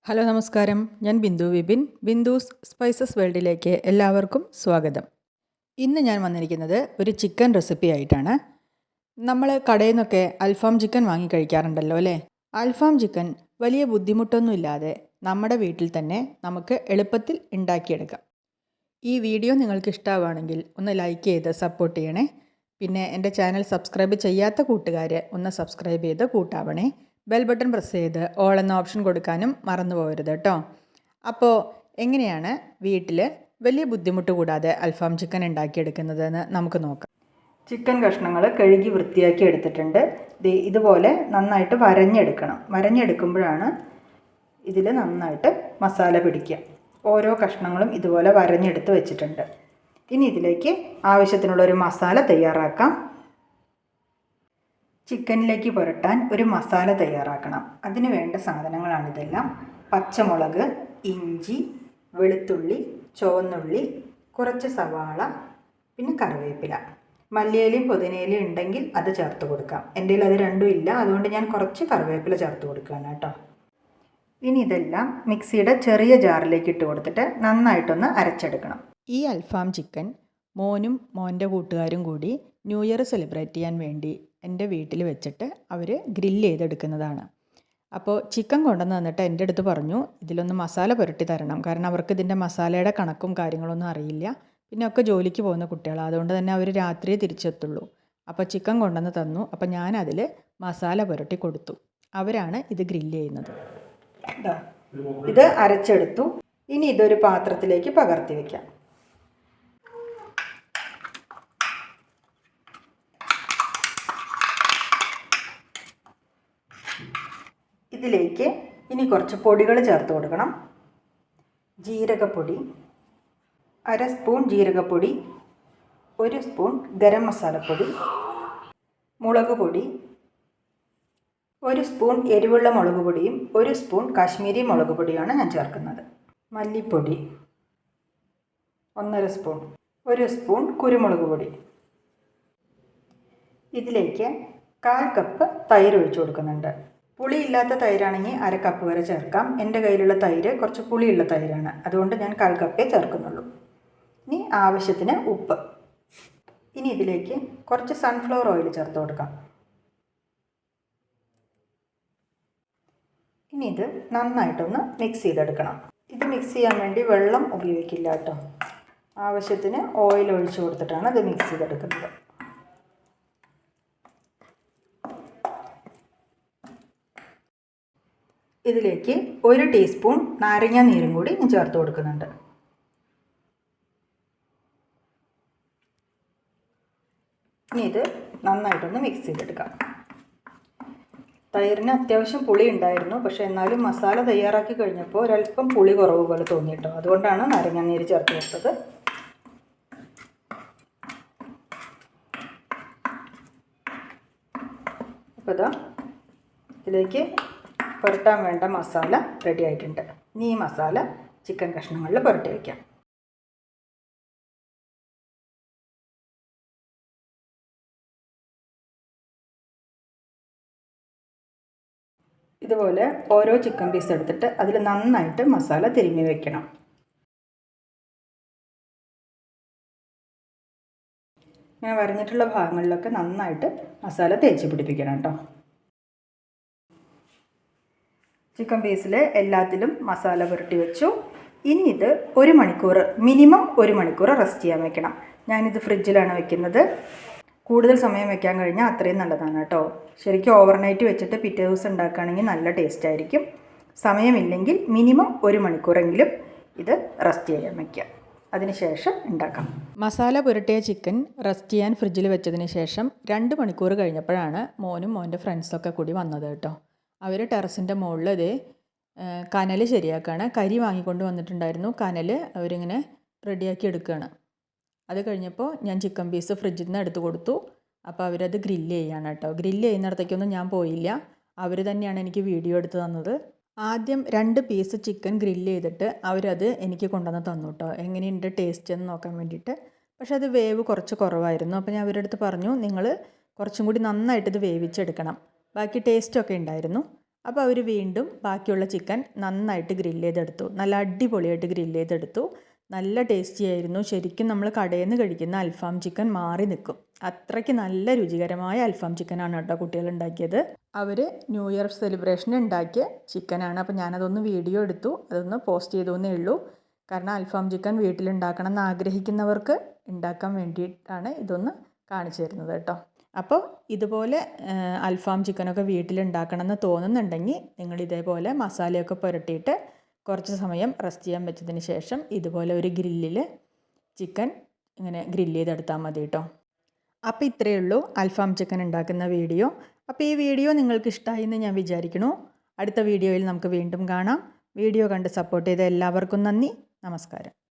Hello നമസ്കാരം, ഞാൻ Bindu Vipin. ബിന്ദുസ് spices വേൾഡിലേക്ക് എല്ലാവർക്കും സ്വാഗതം. ഇന്ന് ഞാൻ വന്നിരിക്കുന്നത് ഒരു ചിക്കൻ റെസിപ്പി ആയിട്ടാണ്. നമ്മൾ കടയിൽ നിന്നൊക്കെ അൽഫാം ചിക്കൻ വാങ്ങി കഴിക്കാറുണ്ടല്ലോ അല്ലേ? അൽഫാം ചിക്കൻ വലിയ ബുദ്ധിമുട്ടൊന്നുമില്ലാതെ നമ്മുടെ വീട്ടിൽ തന്നെ നമുക്ക് എളുപ്പത്തിൽ ഉണ്ടാക്കിയെടുക്കാം. ഈ വീഡിയോ നിങ്ങൾക്ക് ഇഷ്ടമാവുകയാണെങ്കിൽ ഒന്ന് ലൈക്ക് ചെയ്ത് സപ്പോർട്ട് ചെയ്യണേ. പിന്നെ എൻ്റെ ചാനൽ സബ്സ്ക്രൈബ് ചെയ്യാത്ത കൂട്ടുകാർ ഒന്ന് സബ്സ്ക്രൈബ് ചെയ്ത് കൂട്ടാവണേ. ബെൽ ബട്ടൺ പ്രസ് ചെയ്ത് ഓൾ എന്ന ഓപ്ഷൻ കൊടുക്കാനും മറന്നു പോകരുത് കേട്ടോ. അപ്പോൾ എങ്ങനെയാണ് വീട്ടിൽ വലിയ ബുദ്ധിമുട്ട് കൂടാതെ അൽഫാം ചിക്കൻ ഉണ്ടാക്കിയെടുക്കുന്നതെന്ന് നമുക്ക് നോക്കാം. ചിക്കൻ കഷ്ണങ്ങൾ കഴുകി വൃത്തിയാക്കി എടുത്തിട്ടുണ്ട്. ഇതുപോലെ നന്നായിട്ട് വരഞ്ഞെടുക്കണം. വരഞ്ഞെടുക്കുമ്പോഴാണ് ഇതിൽ നന്നായിട്ട് മസാല പിടിക്കുക. ഓരോ കഷ്ണങ്ങളും ഇതുപോലെ വരഞ്ഞെടുത്ത് വെച്ചിട്ടുണ്ട്. ഇനി ഇതിലേക്ക് ആവശ്യത്തിനുള്ളൊരു മസാല തയ്യാറാക്കാം. ചിക്കനിലേക്ക് പുരട്ടാൻ ഒരു മസാല തയ്യാറാക്കണം. അതിന് വേണ്ട സാധനങ്ങളാണിതെല്ലാം. പച്ചമുളക്, ഇഞ്ചി, വെളുത്തുള്ളി, ചുവന്നുള്ളി, കുറച്ച് സവാള, പിന്നെ കറിവേപ്പില. മല്ലിയിലയും പുതിനയിലയും ഉണ്ടെങ്കിൽ അത് ചേർത്ത് കൊടുക്കാം. എൻ്റെ കയ്യിൽ അത് രണ്ടും ഇല്ല, അതുകൊണ്ട് ഞാൻ കുറച്ച് കറിവേപ്പില ചേർത്ത് കൊടുക്കുകയാണ് കേട്ടോ. ഇനി ഇതെല്ലാം മിക്സിയുടെ ചെറിയ ജാറിലേക്ക് ഇട്ട് കൊടുത്തിട്ട് നന്നായിട്ടൊന്ന് അരച്ചെടുക്കണം. ഈ അൽഫാം ചിക്കൻ മോനും മോൻ്റെ കൂട്ടുകാരും കൂടി ന്യൂ ഇയർ സെലിബ്രേറ്റ് ചെയ്യാൻ വേണ്ടി എൻ്റെ വീട്ടിൽ വെച്ചിട്ട് അവർ ഗ്രില്ല് ചെയ്തെടുക്കുന്നതാണ്. അപ്പോൾ ചിക്കൻ കൊണ്ടുവന്ന് തന്നിട്ട് എൻ്റെ അടുത്ത് പറഞ്ഞു ഇതിലൊന്ന് മസാല പുരട്ടി തരണം. കാരണം അവർക്ക് ഇതിൻ്റെ മസാലയുടെ കണക്കും കാര്യങ്ങളൊന്നും അറിയില്ല. പിന്നെ ഒക്കെ ജോലിക്ക് പോകുന്ന കുട്ടികളാണ്, അതുകൊണ്ട് തന്നെ അവർ രാത്രിയേ തിരിച്ചെത്തുള്ളൂ. അപ്പോൾ ചിക്കൻ കൊണ്ടുവന്ന് തന്നു. അപ്പോൾ ഞാനതിൽ മസാല പുരട്ടി കൊടുത്തു. അവരാണ് ഇത് ഗ്രില്ല് ചെയ്യുന്നത്. ഇത് അരച്ചെടുത്തു. ഇനി ഇതൊരു പാത്രത്തിലേക്ക് പകർത്തി വയ്ക്കാം. ഇതിലേക്ക് ഇനി കുറച്ച് പൊടികൾ ചേർത്ത് കൊടുക്കണം. ജീരകപ്പൊടി, 1/2 സ്പൂൺ ജീരകപ്പൊടി, 1 സ്പൂൺ ഗരം മസാലപ്പൊടി, മുളക് പൊടി, 1 സ്പൂൺ എരിവുള്ള മുളക് പൊടിയും 1 സ്പൂൺ കാശ്മീരി മുളക് പൊടിയാണ് ഞാൻ ചേർക്കുന്നത്. മല്ലിപ്പൊടി 1/2 സ്പൂൺ, 1 സ്പൂൺ കുരുമുളക് പൊടി. ഇതിലേക്ക് 1/4 കപ്പ് തൈര് ഒഴിച്ചു കൊടുക്കുന്നുണ്ട്. പുളിയില്ലാത്ത തൈരാണെങ്കിൽ 1/2 കപ്പ് വരെ ചേർക്കാം. എൻ്റെ കയ്യിലുള്ള തൈര് കുറച്ച് പുളിയുള്ള തൈരാണ്, അതുകൊണ്ട് ഞാൻ 1/4 കപ്പേ ചേർക്കുന്നുള്ളൂ. ഇനി ആവശ്യത്തിന് ഉപ്പ്. ഇനി ഇതിലേക്ക് കുറച്ച് സൺഫ്ലവർ ഓയിൽ ചേർത്ത് കൊടുക്കാം. ഇനി ഇത് നന്നായിട്ടൊന്ന് മിക്സ് ചെയ്തെടുക്കണം. ഇത് മിക്സ് ചെയ്യാൻ വേണ്ടി വെള്ളം ഉപയോഗിക്കില്ല കേട്ടോ. ആവശ്യത്തിന് ഓയിൽ ഒഴിച്ചു കൊടുത്തിട്ടാണ് ഇത് മിക്സ് ചെയ്തെടുക്കുന്നത്. ഇതിലേക്ക് 1 ടീസ്പൂൺ നാരങ്ങ നീരും കൂടി ഞാൻ ചേർത്ത് കൊടുക്കുന്നുണ്ട്. ഇനി ഇത് നന്നായിട്ടൊന്ന് മിക്സ് ചെയ്തെടുക്കാം. തൈരിന് അത്യാവശ്യം പുളി ഉണ്ടായിരുന്നു, പക്ഷേ എന്നാലും മസാല തയ്യാറാക്കി കഴിഞ്ഞപ്പോൾ ഒരല്പം പുളി കുറവ് പോലെ തോന്നിയിട്ടോ, അതുകൊണ്ടാണ് നാരങ്ങ നീര് ചേർത്ത് കൊടുത്തത്. അപ്പോൾ ഇതാ ഇതിലേക്ക് പുരട്ടാൻ വേണ്ട മസാല റെഡി ആയിട്ടുണ്ട്. ഇനി ഈ മസാല ചിക്കൻ കഷ്ണങ്ങളിൽ പുരട്ടി വയ്ക്കാം. ഇതുപോലെ ഓരോ ചിക്കൻ പീസ് എടുത്തിട്ട് അതിൽ നന്നായിട്ട് മസാല തിരുമ്മി വയ്ക്കണം. ഇങ്ങനെ വരഞ്ഞിട്ടുള്ള ഭാഗങ്ങളിലൊക്കെ നന്നായിട്ട് മസാല തേച്ച് പിടിപ്പിക്കണം കേട്ടോ. ചിക്കൻ പീസിൽ എല്ലാത്തിലും മസാല പുരട്ടി വെച്ചു. ഇനി ഇത് 1 മണിക്കൂർ, മിനിമം 1 മണിക്കൂർ റെസ്റ്റ് ചെയ്യാൻ വെക്കണം. ഞാനിത് ഫ്രിഡ്ജിലാണ് വെക്കുന്നത്. കൂടുതൽ സമയം വെക്കാൻ കഴിഞ്ഞാൽ അത്രയും നല്ലതാണ് കേട്ടോ. ശരിക്കും ഓവർനൈറ്റ് വെച്ചിട്ട് പിറ്റേ ദിവസം ഉണ്ടാക്കുകയാണെങ്കിൽ നല്ല ടേസ്റ്റ് ആയിരിക്കും. സമയമില്ലെങ്കിൽ മിനിമം 1 മണിക്കൂറെങ്കിലും ഇത് റെസ്റ്റ് ചെയ്യാൻ വയ്ക്കുക. അതിനുശേഷം ഉണ്ടാക്കാം. മസാല പുരട്ടിയ ചിക്കൻ റെസ്റ്റ് ചെയ്യാൻ ഫ്രിഡ്ജിൽ വെച്ചതിന് ശേഷം 2 മണിക്കൂർ കഴിഞ്ഞപ്പോഴാണ് മോനും മോൻ്റെ ഫ്രണ്ട്സൊക്കെ കൂടി വന്നത് കേട്ടോ. അവർ ടെറസിൻ്റെ മുകളിൽ ഇത് കനൽ ശരിയാക്കുകയാണ്. കരി വാങ്ങിക്കൊണ്ട് വന്നിട്ടുണ്ടായിരുന്നു. കനൽ അവരിങ്ങനെ റെഡിയാക്കി എടുക്കുകയാണ്. അത് കഴിഞ്ഞപ്പോൾ ഞാൻ ചിക്കൻ പീസ് ഫ്രിഡ്ജിൽ നിന്ന് എടുത്ത് കൊടുത്തു. അപ്പോൾ അവരത് ഗ്രില്ല് ചെയ്യാണ് കേട്ടോ. ഗ്രില്ല് ചെയ്യുന്നിടത്തേക്കൊന്നും ഞാൻ പോയില്ല, അവർ തന്നെയാണ് എനിക്ക് വീഡിയോ എടുത്ത് തന്നത്. ആദ്യം 2 പീസ് ചിക്കൻ ഗ്രില്ല് ചെയ്തിട്ട് അവരത് എനിക്ക് കൊണ്ടുവന്ന് തന്നു കേട്ടോ, എങ്ങനെയുണ്ട് ടേസ്റ്റ് എന്ന് നോക്കാൻ വേണ്ടിയിട്ട്. പക്ഷേ അത് വേവ് കുറച്ച് കുറവായിരുന്നു. അപ്പോൾ ഞാൻ അവരുടെ അടുത്ത് പറഞ്ഞു, നിങ്ങൾ കുറച്ചും കൂടി നന്നായിട്ട് ഇത് വേവിച്ചെടുക്കണം, ബാക്കി ടേസ്റ്റൊക്കെ ഉണ്ടായിരുന്നു. അപ്പോൾ അവർ വീണ്ടും ബാക്കിയുള്ള ചിക്കൻ നന്നായിട്ട് ഗ്രില്ല് ചെയ്തെടുത്തു. നല്ല അടിപൊളിയായിട്ട് ഗ്രില്ല് ചെയ്തെടുത്തു. നല്ല ടേസ്റ്റി ആയിരുന്നു. ശരിക്കും നമ്മൾ കടയിൽ നിന്ന് കഴിക്കുന്ന അൽഫാം ചിക്കൻ മാറി നിൽക്കും. അത്രയ്ക്ക് നല്ല രുചികരമായ അൽഫാം ചിക്കനാണ് കേട്ടോ കുട്ടികൾ ഉണ്ടാക്കിയത്. അവർ ന്യൂ ഇയർ സെലിബ്രേഷന് ഉണ്ടാക്കിയ ചിക്കനാണ്. അപ്പോൾ ഞാനതൊന്ന് വീഡിയോ എടുത്തു, അതൊന്ന് പോസ്റ്റ് ചെയ്തു എന്നേ ഉള്ളൂ. കാരണം അൽഫാം ചിക്കൻ വീട്ടിലുണ്ടാക്കണം എന്ന് ആഗ്രഹിക്കുന്നവർക്ക് ഉണ്ടാക്കാൻ വേണ്ടിയിട്ടാണ് ഇതൊന്ന് കാണിച്ചു തരുന്നത് കേട്ടോ. അപ്പോൾ ഇതുപോലെ അൽഫാം ചിക്കനൊക്കെ വീട്ടിലുണ്ടാക്കണം എന്ന് തോന്നുന്നുണ്ടെങ്കിൽ നിങ്ങൾ ഇതേപോലെ മസാലയൊക്കെ പുരട്ടിയിട്ട് കുറച്ച് സമയം റെസ്റ്റ് ചെയ്യാൻ വെച്ചതിന് ശേഷം ഇതുപോലെ ഒരു ഗ്രില്ലിൽ ചിക്കൻ ഇങ്ങനെ ഗ്രില്ല് ചെയ്തെടുത്താൽ മതി കേട്ടോ. അപ്പോൾ ഇത്രയേ ഉള്ളൂ അൽഫാം ചിക്കൻ ഉണ്ടാക്കുന്ന വീഡിയോ. അപ്പോൾ ഈ വീഡിയോ നിങ്ങൾക്ക് ഇഷ്ടമായി എന്ന് ഞാൻ വിചാരിക്കുന്നു. അടുത്ത വീഡിയോയിൽ നമുക്ക് വീണ്ടും കാണാം. വീഡിയോ കണ്ട് സപ്പോർട്ട് ചെയ്ത എല്ലാവർക്കും നന്ദി. നമസ്കാരം.